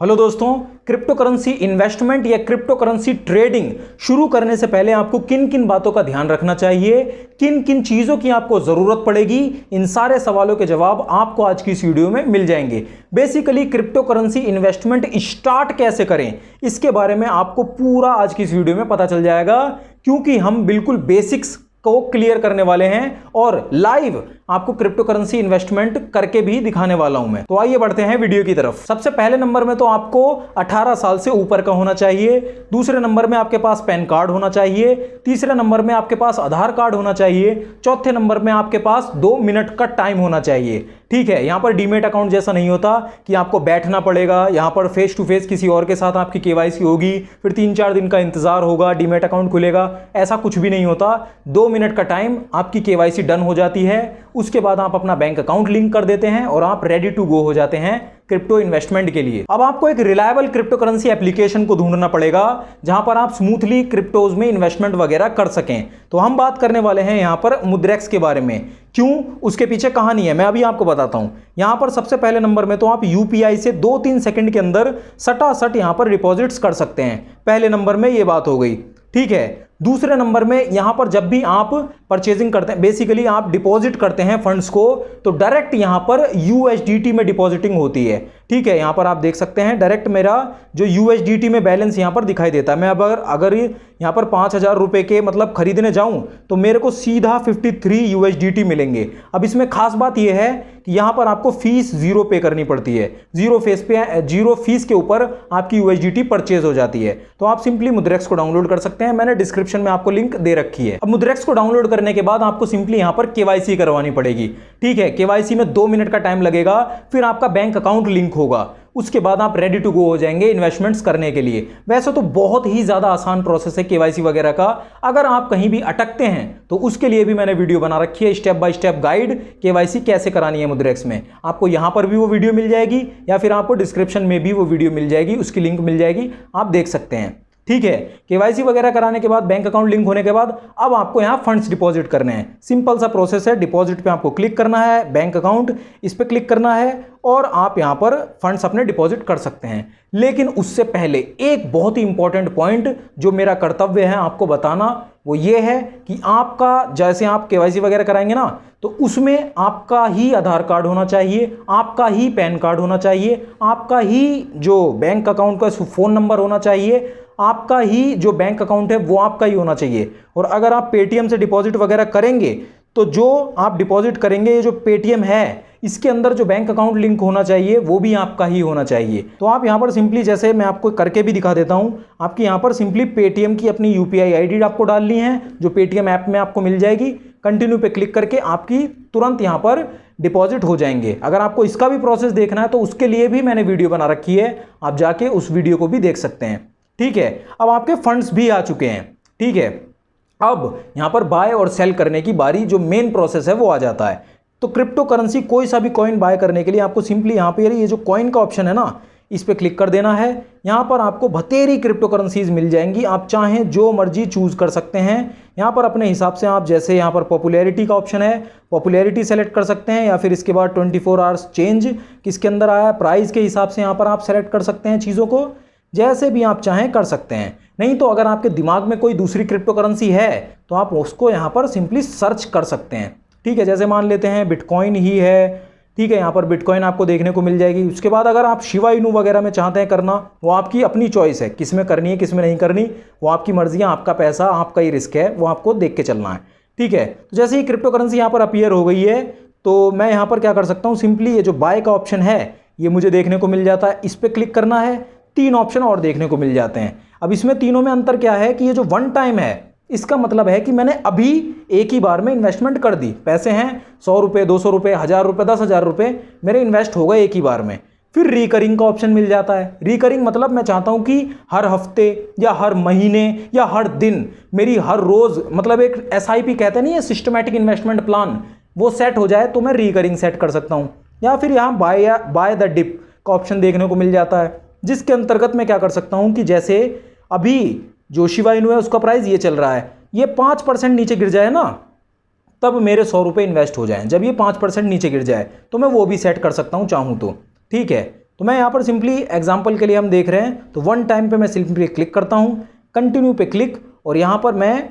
Hello दोस्तों, crypto currency investment या crypto currency trading शुरू करने से पहले आपको किन किन बातों का ध्यान रखना चाहिए, किन किन चीजों की आपको जरूरत पड़ेगी, इन सारे सवालों के जवाब आपको आज की इस वीडियो में मिल जाएंगे। Basically crypto currency investment start कैसे करें, इसके बारे में आपको पूरा आज की इस वीडियो में पता चल जाएगा, क्योंकि हम बिल्कुल बेसिक्स को क्लियर करने वाले हैं और लाइव आपको क्रिप्टो करेंसी इन्वेस्टमेंट करके भी दिखाने वाला हूं मैं। तो आइए बढ़ते हैं वीडियो की तरफ। सबसे पहले नंबर में तो आपको 18 साल से ऊपर का होना चाहिए। दूसरे नंबर में आपके पास पैन कार्ड होना चाहिए। तीसरे नंबर में आपके पास आधार कार्ड होना चाहिए। चौथे नंबर में आपके पास 2 मिनट का टाइम होना चाहिए। ठीक है, यहां पर डीमेट अकाउंट जैसा नहीं होता कि आपको बैठना पड़ेगा, यहां पर फेस टू फेस किसी और के साथ आपकी केवाईसी होगी, फिर 3-4 दिन का इंतजार होगा, डीमेट अकाउंट खुलेगा, ऐसा कुछ भी नहीं होता। 2 मिनट का टाइम आपकी केवाईसी डन हो जाती है। उसके बाद आप अपना बैंक अकाउंट लिंक कर देते हैं और आप रेडी टू गो हो जाते हैं क्रिप्टो इन्वेस्टमेंट के लिए। अब आपको एक रिलायबल क्रिप्टो करेंसी एप्लीकेशन को ढूंढना पड़ेगा जहां पर आप स्मूथली क्रिप्टोज में इन्वेस्टमेंट वगैरह कर सकें। तो हम बात करने वाले हैं यहां पर मुद्रेक्स के बारे में। क्यों, उसके पीछे कहानी है, मैं अभी आपको बताता हूं। यहां पर सबसे पहले नंबर में तो आप यूपीआई से 2-3 सेकंड के अंदर सटासट यहां पर डिपॉजिट्स कर सकते हैं। पहले नंबर में यह बात हो गई। ठीक है, दूसरे नंबर में यहां पर जब भी आप परचेजिंग करते हैं, बेसिकली आप डिपॉजिट करते हैं फंड्स को, तो डायरेक्ट यहां पर यूएसडीटी में डिपॉजिटिंग होती है। ठीक है, यहां पर आप देख सकते हैं डायरेक्ट मेरा जो यूएसडीटी में बैलेंस यहां पर दिखाई देता है। मैं अगर यहां पर 5,000 रुपए के मतलब खरीदने जाऊं तो मेरे को सीधा 53 यूएसडीटी मिलेंगे। अब इसमें खास बात यह है कि यहां पर आपको फीस 0 पे करनी पड़ती है। 0 फीस के ऊपर आपकी यूएसडीटी परचेज हो जाती है। तो आप सिंपली मुद्रेक्स को डाउनलोड कर सकते हैं, मैंने डिस्क्रिप्शन में आपको लिंक दे रखी है। अब मुद्रेक्स को डाउनलोड करने के बाद आपको सिंपली यहां पर केवाईसी करवानी पड़ेगी। ठीक है, केवाईसी में 2 मिनट का टाइम लगेगा, फिर आपका बैंक अकाउंट लिंक होगा, उसके बाद आप रेडी टू गो हो जाएंगे इन्वेस्टमेंट्स करने के लिए। वैसे तो बहुत ही ज्यादा आसान प्रोसेस है केवाईसी वगैरह का। अगर आप कहीं भी अटकते हैं तो उसके लिए भी मैंने वीडियो बना रखी है, step by step guide KYC कैसे करानी है मुद्रेक्स में। आपको यहां पर भी वो वीडियो मिल जाएगी या फिर आपको डिस्क्रिप्शन में भी वो वीडियो मिल जाएगी, उसकी लिंक मिल जाएगी, आप देख सकते हैं। ठीक है, केवाईसी वगैरह कराने के बाद बैंक अकाउंट लिंक होने के बाद अब आपको यहां फंड्स डिपॉजिट करने हैं। सिंपल सा प्रोसेस है, डिपॉजिट पे आपको क्लिक करना है, बैंक अकाउंट इस पे क्लिक करना है और आप यहां पर फंड्स अपने डिपॉजिट कर सकते हैं। लेकिन उससे पहले एक बहुत ही इंपॉर्टेंट पॉइंट जो मेरा कर्तव्य है आपको बताना, वो ये है कि आपका जैसे आप केवाईसी वगैरह कराएंगे ना, तो उसमें आपका ही आधार कार्ड होना चाहिए, आपका ही पैन कार्ड होना चाहिए, आपका ही जो बैंक अकाउंट का फोन नंबर होना चाहिए, आपका ही जो बैंक अकाउंट है वो आपका ही होना चाहिए। और अगर आप पेटीएम से डिपॉजिट वगैरह करेंगे तो जो आप डिपॉजिट करेंगे, ये जो पेटीएम है इसके अंदर जो बैंक अकाउंट लिंक होना चाहिए वो भी आपका ही होना चाहिए। तो आप यहां पर सिंपली, जैसे मैं आपको करके भी दिखा देता हूं, आपकी यहां पर सिंपली पेटीएम की अपनी यूपीआई आईडी आपको डालनी है, जो पेटीएम ऐप में आपको मिल जाएगी। कंटिन्यू पे क्लिक करके आपकी तुरंत यहां पर डिपॉजिट हो जाएंगे। अगर आपको इसका भी प्रोसेस देखना है तो उसके लिए भी मैंने वीडियो बना रखी है, आप जाके उस वीडियो को भी देख सकते हैं। ठीक है, अब आपके फंड्स भी आ चुके हैं। ठीक है, अब यहां पर बाय और सेल करने की बारी, जो मेन प्रोसेस है वो आ जाता है। तो क्रिप्टो करेंसी कोई सा भी कॉइन बाय करने के लिए आपको सिंपली यहां पे ये जो कॉइन का ऑप्शन है ना, इस पे क्लिक कर देना है। यहां पर आपको बतेरी क्रिप्टो करेंसीज मिल जाएंगी, आप चाहें जो मर्जी चूज कर सकते हैं। यहां पर अपने हिसाब से आप, जैसे यहां पर पॉपुलैरिटी का ऑप्शन है, पॉपुलैरिटी सेलेक्ट कर सकते हैं, या फिर इसके बाद 24 आवर्स चेंज किसके अंदर आया, प्राइस के हिसाब से यहां पर आप सेलेक्ट कर सकते हैं चीज़ों को, जैसे भी आप चाहें कर सकते हैं। नहीं तो अगर आपके दिमाग में कोई दूसरी क्रिप्टो करेंसी है तो आप उसको यहाँ पर सिंपली सर्च कर सकते हैं। ठीक है, जैसे मान लेते हैं बिटकॉइन ही है। ठीक है, यहाँ पर बिटकॉइन आपको देखने को मिल जाएगी। उसके बाद अगर आप शिबा इनू वगैरह में चाहते हैं करना, वो आपकी अपनी चॉइस है, किस में करनी है किस में नहीं करनी, वो आपकी मर्जी है, आपका पैसा, आपका ही रिस्क है, वो आपको देख के चलना है। ठीक है, तो जैसे ही क्रिप्टो करेंसी यहाँ पर अपीयर हो गई है तो मैं यहाँ पर क्या कर सकता हूँ, सिंपली ये जो बाय का ऑप्शन है ये मुझे देखने को मिल जाता है, इस पर क्लिक करना है। 3 ऑप्शन और देखने को मिल जाते हैं। अब इसमें तीनों में अंतर क्या है कि ये जो वन टाइम है, इसका मतलब है कि मैंने अभी एक ही बार में इन्वेस्टमेंट कर दी, पैसे हैं 100 रुपये, 200 रुपये, 1000 रुपये, 10,000 रुपये मेरे इन्वेस्ट हो गए एक ही बार में। फिर रिकरिंग का ऑप्शन मिल जाता है। रिकरिंग मतलब मैं चाहता हूं कि हर हफ्ते या हर महीने या हर दिन, मेरी हर रोज, मतलब एक SIP कहते नहीं है, सिस्टमैटिक इन्वेस्टमेंट प्लान, वो सेट हो जाए तो मैं रिकरिंग सेट कर सकता हूं। या फिर यहाँ बाय द डिप का ऑप्शन देखने को मिल जाता है, जिसके अंतर्गत मैं क्या कर सकता हूं कि जैसे अभी जो शिबा इनू है उसका प्राइस ये चल रहा है, ये 5% नीचे गिर जाए ना, तब मेरे 100 रुपये इन्वेस्ट हो जाएं। जब ये 5% नीचे गिर जाए तो मैं वो भी सेट कर सकता हूं चाहूं तो। ठीक है, तो मैं यहाँ पर सिंपली एग्जाम्पल के लिए हम देख रहे हैं, तो वन टाइम पे मैं सिंपली क्लिक करता हूँ, कंटिन्यू पे क्लिक, और यहाँ पर मैं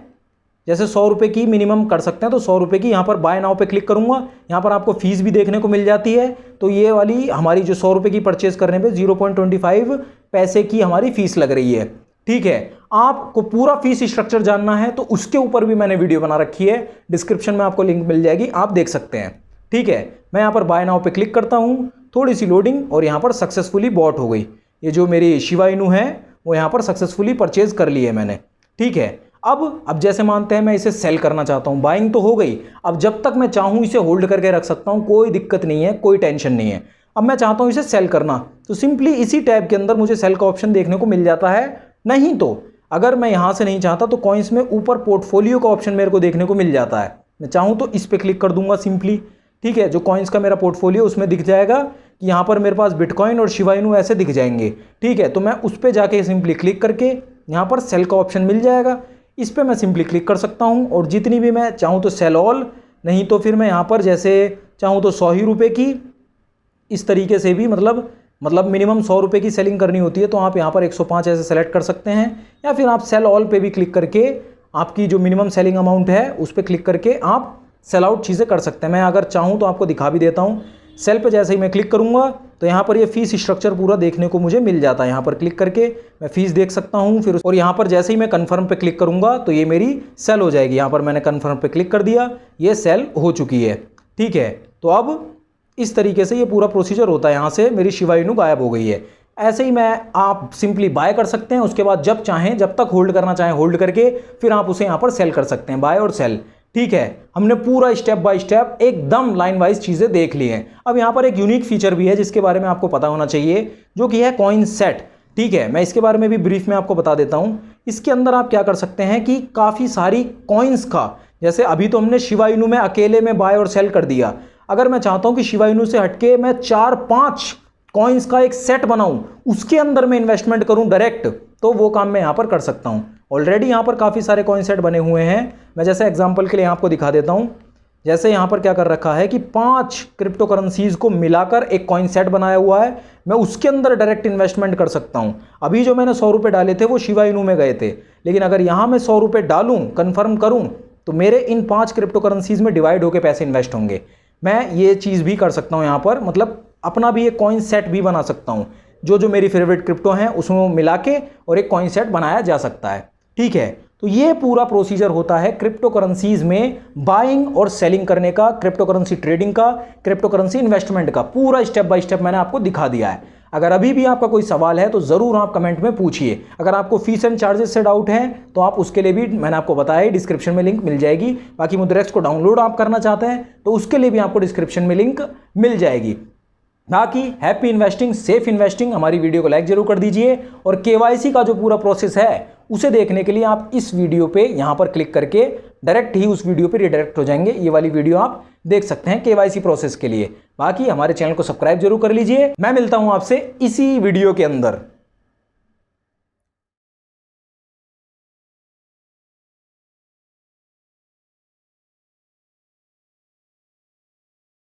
जैसे 100 रुपये की मिनिमम कर सकते हैं, तो 100 रुपये की यहाँ पर बाय नाउ पे क्लिक करूँगा। यहाँ पर आपको फीस भी देखने को मिल जाती है, तो ये वाली हमारी जो 100 रुपये की परचेज करने पे 0.25 पैसे की हमारी फीस लग रही है। ठीक है, आपको पूरा फीस स्ट्रक्चर जानना है तो उसके ऊपर भी मैंने वीडियो बना रखी है, डिस्क्रिप्शन में आपको लिंक मिल जाएगी, आप देख सकते हैं। ठीक है, मैं यहाँ पर बाय नाउ पे क्लिक करता हूँ, थोड़ी सी लोडिंग, और यहाँ पर सक्सेसफुली बॉट हो गई। ये जो मेरी शिबा इनू है वो यहाँ पर सक्सेसफुली परचेज कर ली है मैंने। ठीक है, अब जैसे मानते हैं मैं इसे सेल करना चाहता हूँ, बाइंग तो हो गई, अब जब तक मैं चाहूँ इसे होल्ड करके रख सकता हूँ, कोई दिक्कत नहीं है, कोई टेंशन नहीं है। अब मैं चाहता हूँ इसे सेल करना, तो सिंपली इसी टैब के अंदर मुझे सेल का ऑप्शन देखने को मिल जाता है। नहीं तो अगर मैं यहाँ से नहीं चाहता तो कॉइन्स में ऊपर पोर्टफोलियो का ऑप्शन मेरे को देखने को मिल जाता है, मैं चाहूँ तो इस पर क्लिक कर दूंगा सिंपली। ठीक है, जो कॉइन्स का मेरा पोर्टफोलियो उसमें दिख जाएगा कि यहाँ पर मेरे पास बिटकॉइन और शिबा इनू ऐसे दिख जाएंगे। ठीक है, तो मैं उस पर जाके सिंपली क्लिक करके यहाँ पर सेल का ऑप्शन मिल जाएगा, इस पर मैं सिंपली क्लिक कर सकता हूँ, और जितनी भी मैं चाहूँ तो सेल ऑल, नहीं तो फिर मैं यहाँ पर जैसे चाहूँ तो 100 ही रुपये की, इस तरीके से भी मतलब मिनिमम 100 रुपये की सेलिंग करनी होती है, तो आप यहाँ पर 105 ऐसे सेलेक्ट कर सकते हैं, या फिर आप सेल ऑल पे भी क्लिक करके आपकी जो मिनिमम सेलिंग अमाउंट है उस पर क्लिक करके आप सेल आउट चीज़ें कर सकते हैं। मैं अगर चाहूँ तो आपको दिखा भी देता हूँ। सेल पे जैसे ही मैं क्लिक करूँगा तो यहाँ पर ये फीस स्ट्रक्चर पूरा देखने को मुझे मिल जाता है। यहाँ पर क्लिक करके मैं फीस देख सकता हूँ फिर, और यहाँ पर जैसे ही मैं कन्फर्म पे क्लिक करूँगा तो ये मेरी सेल हो जाएगी। यहाँ पर मैंने कन्फर्म पे क्लिक कर दिया, ये सेल हो चुकी है। ठीक है, तो अब इस तरीके से ये पूरा प्रोसीजर होता है। यहाँ से मेरी शिबा इनू गायब हो गई है। ऐसे ही आप सिंपली बाय कर सकते हैं, उसके बाद जब चाहें, जब तक होल्ड करना चाहें होल्ड करके फिर आप उसे यहाँ पर सेल कर सकते हैं, बाय और सेल। ठीक है, हमने पूरा स्टेप बाय स्टेप एकदम लाइन वाइज चीज़ें देख ली हैं। अब यहाँ पर एक यूनिक फीचर भी है जिसके बारे में आपको पता होना चाहिए, जो कि है कॉइन सेट। ठीक है, मैं इसके बारे में भी ब्रीफ में आपको बता देता हूँ। इसके अंदर आप क्या कर सकते हैं कि काफ़ी सारी कॉइन्स का, जैसे अभी तो हमने शिबा इनू में अकेले में बाय और सेल कर दिया, अगर मैं चाहता हूं कि शिबा इनू से हटके मैं 4-5 कॉइन्स का एक सेट बनाऊं, उसके अंदर मैं इन्वेस्टमेंट करूं डायरेक्ट, तो वो काम मैं यहां पर कर सकता हूं। ऑलरेडी यहां पर काफ़ी सारे कॉइन सेट बने हुए हैं। मैं जैसे एग्जांपल के लिए आपको दिखा देता हूं। जैसे यहां पर क्या कर रखा है कि 5 क्रिप्टो करेंसीज को मिलाकर एक कॉइन सेट बनाया हुआ है, मैं उसके अंदर डायरेक्ट इन्वेस्टमेंट कर सकता हूं। अभी जो मैंने 100 रुपये डाले थे वो शिबा इनू में गए थे, लेकिन अगर यहां मैं 100 रुपये डालूं, कन्फर्म करूं, तो मेरे इन 5 क्रिप्टो करेंसीज में डिवाइड होकर पैसे इन्वेस्ट होंगे। मैं ये चीज़ भी कर सकता हूँ यहाँ पर, मतलब अपना भी एक कॉइन सेट भी बना सकता हूँ, जो मेरी फेवरेट क्रिप्टो हैं उसमें मिला के और एक कॉइन सेट बनाया जा सकता है। ठीक है, तो ये पूरा प्रोसीजर होता है क्रिप्टो करेंसीज में बाइंग और सेलिंग करने का, क्रिप्टो करेंसी ट्रेडिंग का, क्रिप्टो करेंसी इन्वेस्टमेंट का पूरा स्टेप बाय स्टेप मैंने आपको दिखा दिया है। अगर अभी भी आपका कोई सवाल है तो ज़रूर आप कमेंट में पूछिए। अगर आपको फीस एंड चार्जेस से डाउट है तो आप उसके लिए भी मैंने आपको बताया, डिस्क्रिप्शन में लिंक मिल जाएगी। बाकी मुद्रेक्स को डाउनलोड आप करना चाहते हैं तो उसके लिए भी आपको डिस्क्रिप्शन में लिंक मिल जाएगी। बाकी हैप्पी इन्वेस्टिंग, सेफ इन्वेस्टिंग। हमारी वीडियो को लाइक जरूर कर दीजिए, और केवाईसी का जो पूरा प्रोसेस है उसे देखने के लिए आप इस वीडियो पे यहाँ पर क्लिक करके डायरेक्ट ही उस वीडियो पे रिडायरेक्ट हो जाएंगे। ये वाली वीडियो आप देख सकते हैं केवाईसी प्रोसेस के लिए। बाकी हमारे चैनल को सब्सक्राइब जरूर कर लीजिए। मैं मिलता हूं आपसे इसी वीडियो के अंदर।